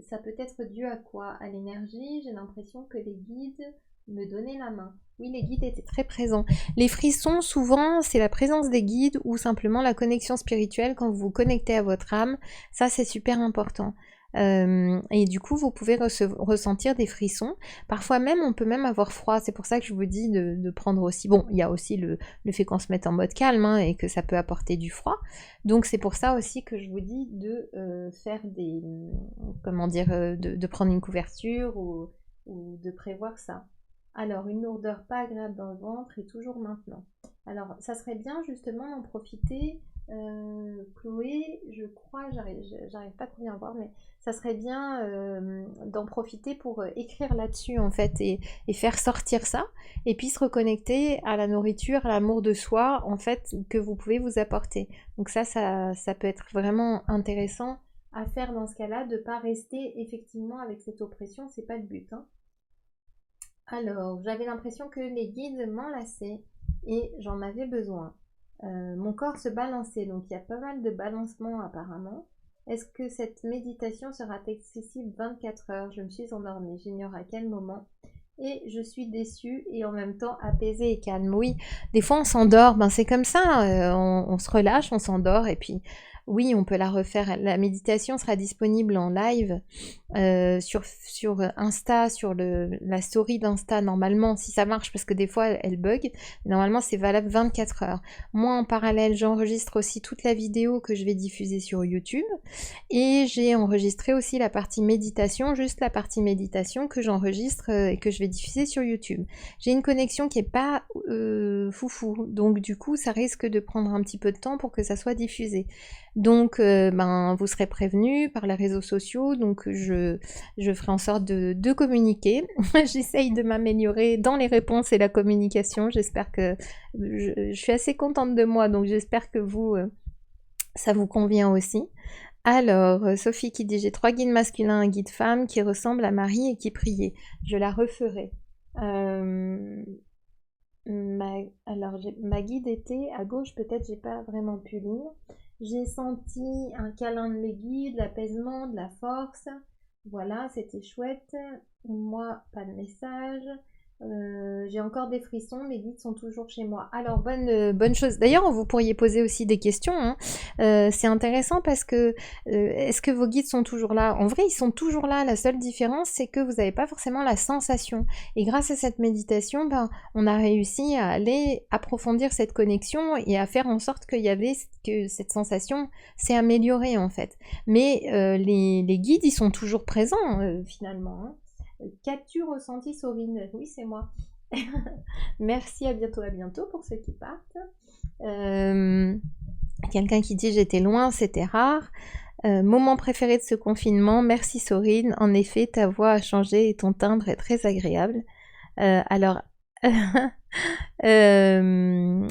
Ça peut être dû à quoi? À l'énergie. J'ai l'impression que les guides me donnaient la main. Oui, les guides étaient très présents. Les frissons, souvent, c'est la présence des guides ou simplement la connexion spirituelle quand vous vous connectez à votre âme. Ça, c'est super important. Et du coup, vous pouvez ressentir des frissons. Parfois même, on peut même avoir froid. C'est pour ça que je vous dis de prendre aussi... Bon, il y a aussi le fait qu'on se mette en mode calme hein, et que ça peut apporter du froid. Donc c'est pour ça aussi que je vous dis de faire des... Comment dire? De prendre une couverture ou de prévoir ça. Alors, une lourdeur pas agréable dans le ventre et toujours maintenant. Alors, ça serait bien justement d'en profiter. Chloé, je crois, j'arrive pas trop bien à voir, mais ça serait bien d'en profiter pour écrire là-dessus en fait et faire sortir ça et puis se reconnecter à la nourriture, à l'amour de soi en fait que vous pouvez vous apporter. Donc ça peut être vraiment intéressant à faire dans ce cas-là, de ne pas rester effectivement avec cette oppression, c'est pas le but. Hein. Alors, j'avais l'impression que les guides m'enlaçaient et j'en avais besoin. Mon corps se balançait, donc il y a pas mal de balancements apparemment. Est-ce que cette méditation sera accessible 24 heures? Je me suis endormie, j'ignore à quel moment. Et je suis déçue et en même temps apaisée et calme. Oui, des fois on s'endort, ben c'est comme ça, on se relâche, on s'endort et puis oui, on peut la refaire. La méditation sera disponible en live sur Insta, sur la story d'Insta, normalement, si ça marche, parce que des fois, elle bug. Normalement, c'est valable 24 heures. Moi, en parallèle, j'enregistre aussi toute la vidéo que je vais diffuser sur YouTube. Et j'ai enregistré aussi la partie méditation, juste la partie méditation que j'enregistre et que je vais diffuser sur YouTube. J'ai une connexion qui est pas foufou, donc du coup, ça risque de prendre un petit peu de temps pour que ça soit diffusé. Donc, ben, vous serez prévenus par les réseaux sociaux, donc je ferai en sorte de communiquer. J'essaye de m'améliorer dans les réponses et la communication. J'espère que je suis assez contente de moi, donc j'espère que vous, ça vous convient aussi. Alors, Sophie qui dit, j'ai 3 guides masculins, un guide femme qui ressemble à Marie et qui priait. Je la referai. Ma guide était à gauche, peut-être j'ai pas vraiment pu lire. J'ai senti un câlin de mes guides, l'apaisement, de la force. Voilà, c'était chouette. Moi, pas de message. J'ai encore des frissons, mes guides sont toujours chez moi. Alors, bonne chose. D'ailleurs, vous pourriez poser aussi des questions. Hein. C'est intéressant parce que est-ce que vos guides sont toujours là? En vrai, ils sont toujours là. La seule différence, c'est que vous n'avez pas forcément la sensation. Et grâce à cette méditation, ben, on a réussi à aller approfondir cette connexion et à faire en sorte que cette sensation s'est améliorée en fait. Mais les guides, ils sont toujours présents finalement. Hein. Qu'as-tu ressenti, Saurine? Oui, c'est moi. Merci, à bientôt pour ceux qui partent. Quelqu'un qui dit j'étais loin, c'était rare. Moment préféré de ce confinement, merci Sorine. En effet, ta voix a changé et ton timbre est très agréable. Alors, elle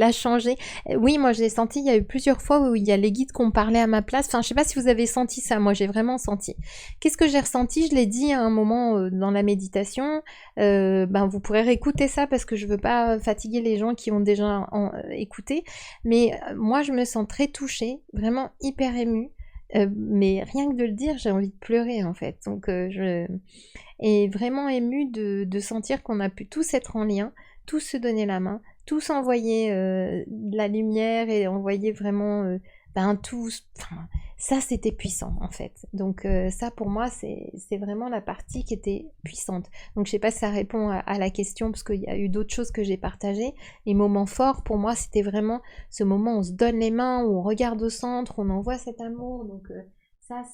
a changé. Oui, moi j'ai senti, il y a eu plusieurs fois où il y a les guides qui ont parlé à ma place. Enfin, je sais pas si vous avez senti ça, moi j'ai vraiment senti. Qu'est-ce que j'ai ressenti? Je l'ai dit à un moment dans la méditation. Ben, vous pourrez réécouter ça parce que je veux pas fatiguer les gens qui ont déjà écouté. Mais moi je me sens très touchée, vraiment hyper émue. Mais rien que de le dire, j'ai envie de pleurer en fait. Donc je et vraiment émue de sentir qu'on a pu tous être en lien, tous se donner la main, tous envoyer de la lumière et envoyer vraiment ben, tous. Enfin, ça, c'était puissant en fait. Donc ça, pour moi, c'est vraiment la partie qui était puissante. Donc je sais pas si ça répond à la question parce qu'il y a eu d'autres choses que j'ai partagées. Les moments forts, pour moi, c'était vraiment ce moment où on se donne les mains, où on regarde au centre, on envoie cet amour. Donc ça,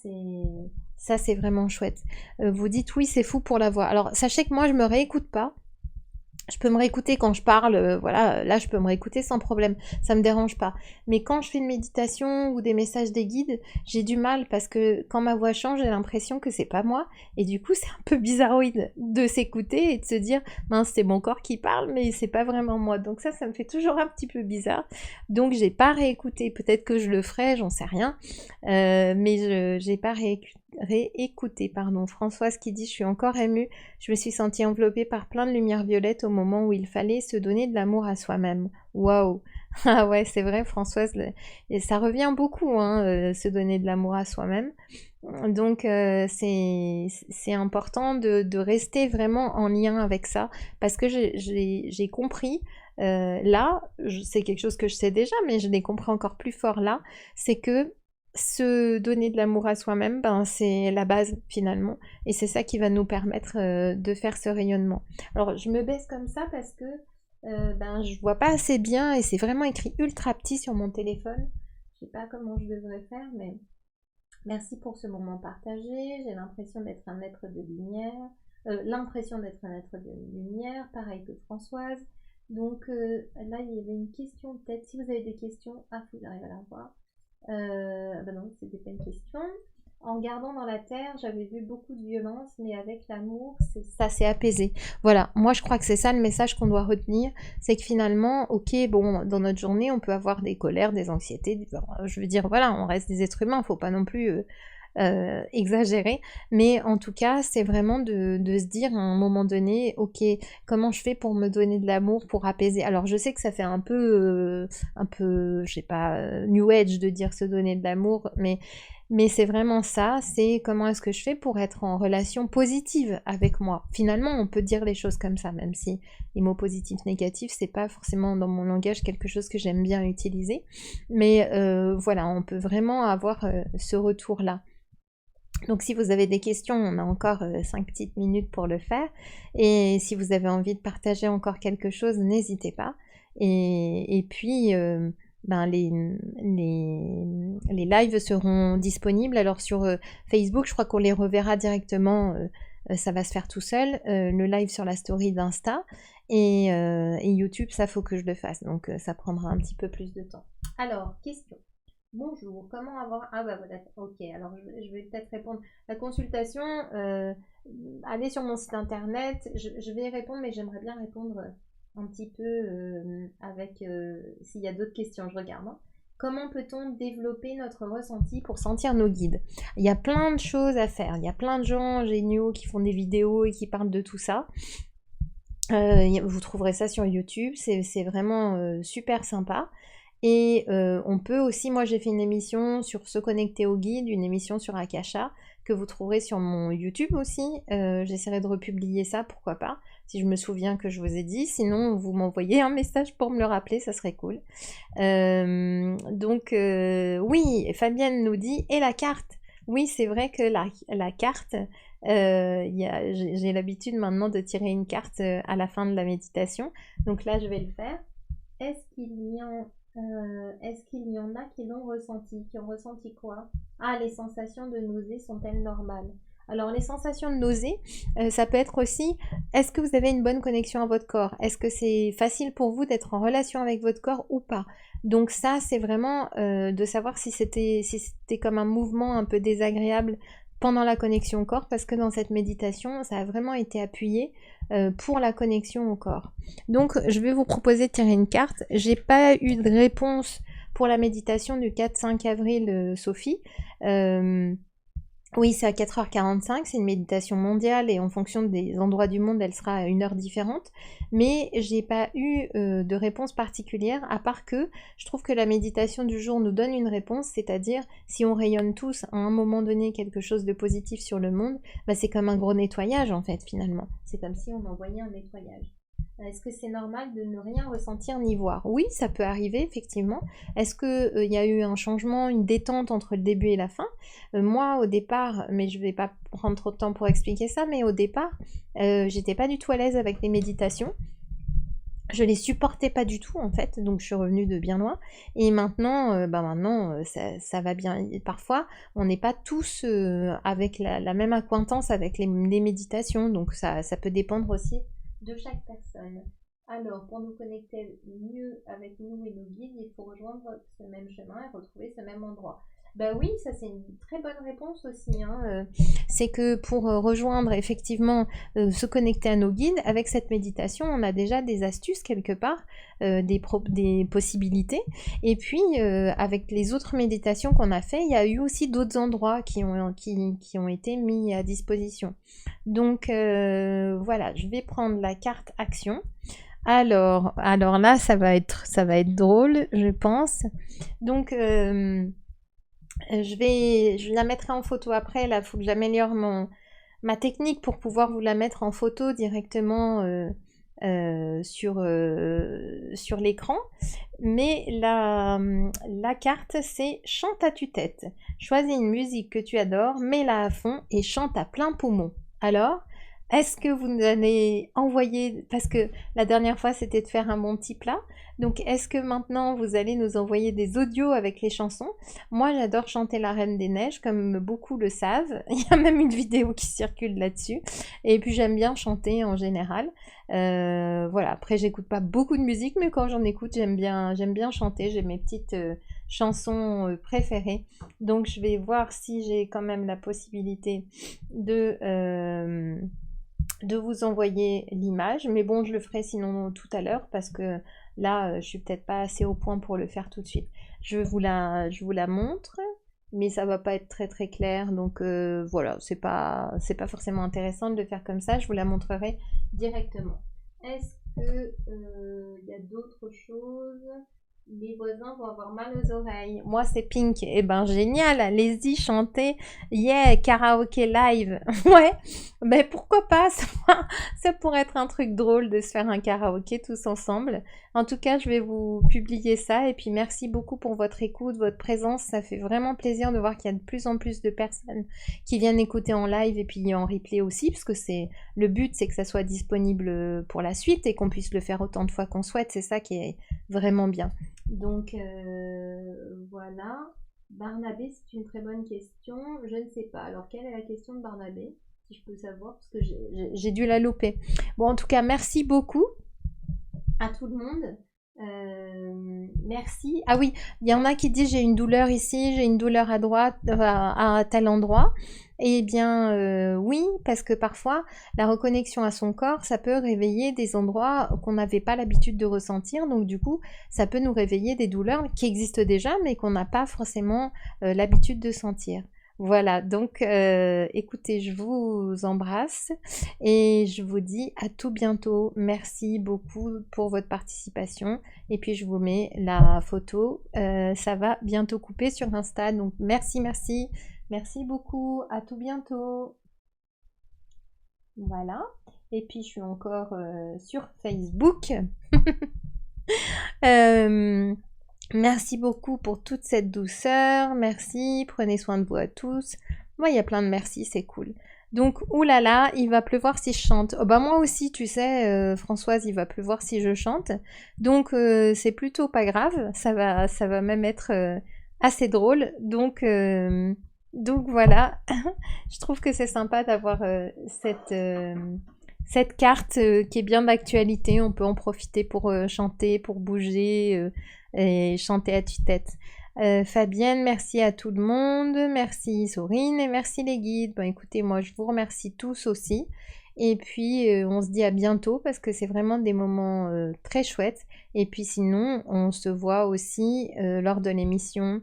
c'est vraiment chouette. Vous dites oui, c'est fou pour la voix. Alors sachez que moi je me réécoute pas. Je peux me réécouter quand je parle, voilà, là je peux me réécouter sans problème, ça me dérange pas. Mais quand je fais une méditation ou des messages des guides, j'ai du mal parce que quand ma voix change, j'ai l'impression que c'est pas moi. Et du coup, c'est un peu bizarroïde de s'écouter et de se dire, mince, c'est mon corps qui parle, mais c'est pas vraiment moi. Donc ça me fait toujours un petit peu bizarre. Donc j'ai pas réécouté, peut-être que je le ferai, j'en sais rien. Mais j'ai pas réécouté, pardon. Françoise qui dit, je suis encore émue. Je me suis sentie enveloppée par plein de lumière violette au moment où il fallait se donner de l'amour à soi-même. Waouh! Ah ouais, c'est vrai, Françoise, et ça revient beaucoup, hein, se donner de l'amour à soi-même. Donc c'est important de rester vraiment en lien avec ça, parce que j'ai compris, là, c'est quelque chose que je sais déjà, mais je l'ai compris encore plus fort là, c'est que se donner de l'amour à soi-même, ben, c'est la base finalement. Et c'est ça qui va nous permettre de faire ce rayonnement. Alors je me baisse comme ça parce que ben, je vois pas assez bien et c'est vraiment écrit ultra petit sur mon téléphone. Je sais pas comment je devrais faire, mais merci pour ce moment partagé. J'ai l'impression d'être un être de lumière. L'impression d'être un être de lumière, pareil que Françoise. Donc là, il y avait une question peut-être. Si vous avez des questions, ah, vous arrivez à la voir. Bah non, c'était pas une question. En gardant dans la terre, j'avais vu beaucoup de violence, mais avec l'amour, ça s'est apaisé. Voilà, moi je crois que c'est ça le message qu'on doit retenir, c'est que finalement, ok, bon, dans notre journée, on peut avoir des colères, des anxiétés, je veux dire, voilà, on reste des êtres humains, faut pas non plus exagérer, mais en tout cas, c'est vraiment de se dire à un moment donné, ok, comment je fais pour me donner de l'amour, pour apaiser. Alors je sais que ça fait un peu, je sais pas, New Age de dire se donner de l'amour, mais c'est vraiment ça, c'est comment est-ce que je fais pour être en relation positive avec moi. Finalement, on peut dire les choses comme ça, même si les mots positifs, négatifs, c'est pas forcément dans mon langage quelque chose que j'aime bien utiliser, mais voilà, on peut vraiment avoir ce retour-là. Donc si vous avez des questions, on a encore 5 petites minutes pour le faire. Et si vous avez envie de partager encore quelque chose, n'hésitez pas. Et puis, ben, les lives seront disponibles. Alors sur Facebook, je crois qu'on les reverra directement. Ça va se faire tout seul. Le live sur la story d'Insta. Et YouTube, ça faut que je le fasse. Donc ça prendra un petit peu plus de temps. Alors, question. Bonjour, comment avoir... Ah bah voilà, ok, alors je vais peut-être répondre. La consultation, allez sur mon site internet, je vais y répondre, mais j'aimerais bien répondre un petit peu avec... s'il y a d'autres questions, je regarde, hein. Comment peut-on développer notre ressenti pour sentir nos guides? Il y a plein de choses à faire, il y a plein de gens géniaux qui font des vidéos et qui parlent de tout ça. Vous trouverez ça sur YouTube, c'est vraiment super sympa. Et on peut aussi, moi j'ai fait une émission sur se connecter au guide, une émission sur Akasha, que vous trouverez sur mon YouTube aussi. J'essaierai de republier ça, pourquoi pas, si je me souviens que je vous ai dit. Sinon, vous m'envoyez un message pour me le rappeler, ça serait cool. Donc oui, Fabienne nous dit, et la carte? Oui, c'est vrai que la carte, j'ai l'habitude maintenant de tirer une carte à la fin de la méditation. Donc là, je vais le faire. Est-ce qu'il y en a qui l'ont ressenti? Qui ont ressenti quoi? Ah, les sensations de nausée sont-elles normales? Alors les sensations de nausée, ça peut être aussi, est-ce que vous avez une bonne connexion à votre corps? Est-ce que c'est facile pour vous d'être en relation avec votre corps ou pas? Donc ça, c'est vraiment de savoir si c'était comme un mouvement un peu désagréable pendant la connexion au corps, parce que dans cette méditation, ça a vraiment été appuyé pour la connexion au corps. Donc je vais vous proposer de tirer une carte. J'ai pas eu de réponse pour la méditation du 4-5 avril, Sophie. Euh, oui, c'est à 4h45, c'est une méditation mondiale et en fonction des endroits du monde, elle sera à une heure différente. Mais j'ai pas eu de réponse particulière, à part que je trouve que la méditation du jour nous donne une réponse, c'est-à-dire si on rayonne tous à un moment donné quelque chose de positif sur le monde, bah c'est comme un gros nettoyage en fait finalement. C'est comme si on envoyait un nettoyage. Est-ce que c'est normal de ne rien ressentir ni voir? Oui, ça peut arriver, effectivement. Est-ce qu'il y a eu un changement, une détente entre le début et la fin? Moi, au départ, mais je vais pas prendre trop de temps pour expliquer ça, mais au départ, j'étais pas du tout à l'aise avec les méditations. Je les supportais pas du tout en fait, donc je suis revenue de bien loin. Et maintenant, ça va bien. Et parfois, on n'est pas tous avec la même acquaintance avec les méditations, donc ça peut dépendre aussi de chaque personne. Alors, pour nous connecter mieux avec nous et nos guides, il faut rejoindre ce même chemin et retrouver ce même endroit. Bah oui, ça c'est une très bonne réponse aussi, hein. C'est que pour rejoindre effectivement, se connecter à nos guides, avec cette méditation, on a déjà des astuces quelque part, des possibilités. Et puis, avec les autres méditations qu'on a fait, il y a eu aussi d'autres endroits qui ont été mis à disposition. Donc voilà, je vais prendre la carte action. Alors là, ça va être drôle, je pense. Donc je la mettrai en photo après. Là, il faut que j'améliore ma technique pour pouvoir vous la mettre en photo directement sur l'écran. Mais la carte, c'est chante à tue-tête. Choisis une musique que tu adores, mets-la à fond et chante à plein poumon. Alors, est-ce que vous nous allez envoyer, parce que la dernière fois c'était de faire un bon petit plat, donc est-ce que maintenant vous allez nous envoyer des audios avec les chansons? Moi j'adore chanter la Reine des Neiges, comme beaucoup le savent, il y a même une vidéo qui circule là-dessus, et puis j'aime bien chanter en général. Voilà, après j'écoute pas beaucoup de musique, mais quand j'en écoute j'aime bien chanter, j'ai mes petites chansons préférées, donc je vais voir si j'ai quand même la possibilité de vous envoyer l'image, mais bon, je le ferai sinon tout à l'heure parce que là, je suis peut-être pas assez au point pour le faire tout de suite. Je vous la montre, mais ça va pas être très très clair, donc voilà, c'est pas forcément intéressant de le faire comme ça. Je vous la montrerai directement. Est-ce que il y a d'autres choses? Les voisins vont avoir mal aux oreilles. Moi, c'est Pink. Eh ben, génial. Allez-y, chantez. Yeah, karaoké live. Ouais. Mais pourquoi pas? Ça pourrait être un truc drôle de se faire un karaoké tous ensemble. En tout cas, je vais vous publier ça. Et puis, merci beaucoup pour votre écoute, votre présence. Ça fait vraiment plaisir de voir qu'il y a de plus en plus de personnes qui viennent écouter en live et puis en replay aussi, parce que le but, c'est que ça soit disponible pour la suite et qu'on puisse le faire autant de fois qu'on souhaite. C'est ça qui est vraiment bien. Donc voilà. Barnabé, c'est une très bonne question. Je ne sais pas. Alors, quelle est la question de Barnabé? Si je peux savoir, parce que j'ai dû la louper. Bon, en tout cas, merci beaucoup à tout le monde. Merci. Ah oui, il y en a qui disent j'ai une douleur ici, j'ai une douleur à droite, à tel endroit. Eh bien, oui, parce que parfois, la reconnexion à son corps, ça peut réveiller des endroits qu'on n'avait pas l'habitude de ressentir. Donc, du coup, ça peut nous réveiller des douleurs qui existent déjà, mais qu'on n'a pas forcément l'habitude de sentir. Voilà, donc écoutez, je vous embrasse et je vous dis à tout bientôt. Merci beaucoup pour votre participation. Et puis je vous mets la photo. Ça va bientôt couper sur Insta. Donc merci, merci. Merci beaucoup. À tout bientôt. Voilà. Et puis je suis encore sur Facebook. Merci beaucoup pour toute cette douceur. Merci. Prenez soin de vous à tous. Moi, il y a plein de merci. C'est cool. Donc, oulala, il va pleuvoir si je chante. Oh, bah moi aussi, tu sais, Françoise, il va pleuvoir si je chante. Donc, c'est plutôt pas grave. Ça va même être assez drôle. Donc, Donc voilà, je trouve que c'est sympa d'avoir cette carte qui est bien d'actualité. On peut en profiter pour chanter, pour bouger et chanter à tue-tête. Fabienne, merci à tout le monde. Merci Sorine et merci les guides. Bon, écoutez, moi je vous remercie tous aussi. Et puis on se dit à bientôt parce que c'est vraiment des moments très chouettes. Et puis sinon, on se voit aussi lors de l'émission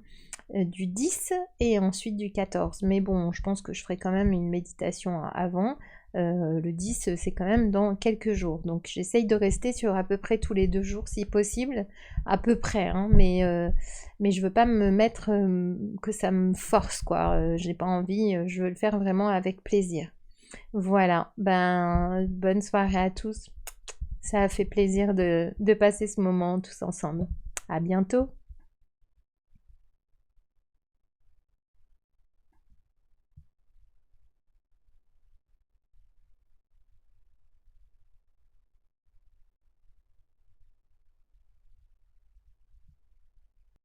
du 10 et ensuite du 14. Mais bon, je pense que je ferai quand même une méditation avant. Le 10, c'est quand même dans quelques jours. Donc j'essaye de rester sur à peu près tous les 2 jours si possible. À peu près, hein, mais je veux pas me mettre que ça me force, quoi. J'ai pas envie, je veux le faire vraiment avec plaisir. Voilà, ben bonne soirée à tous. Ça a fait plaisir de passer ce moment tous ensemble. À bientôt.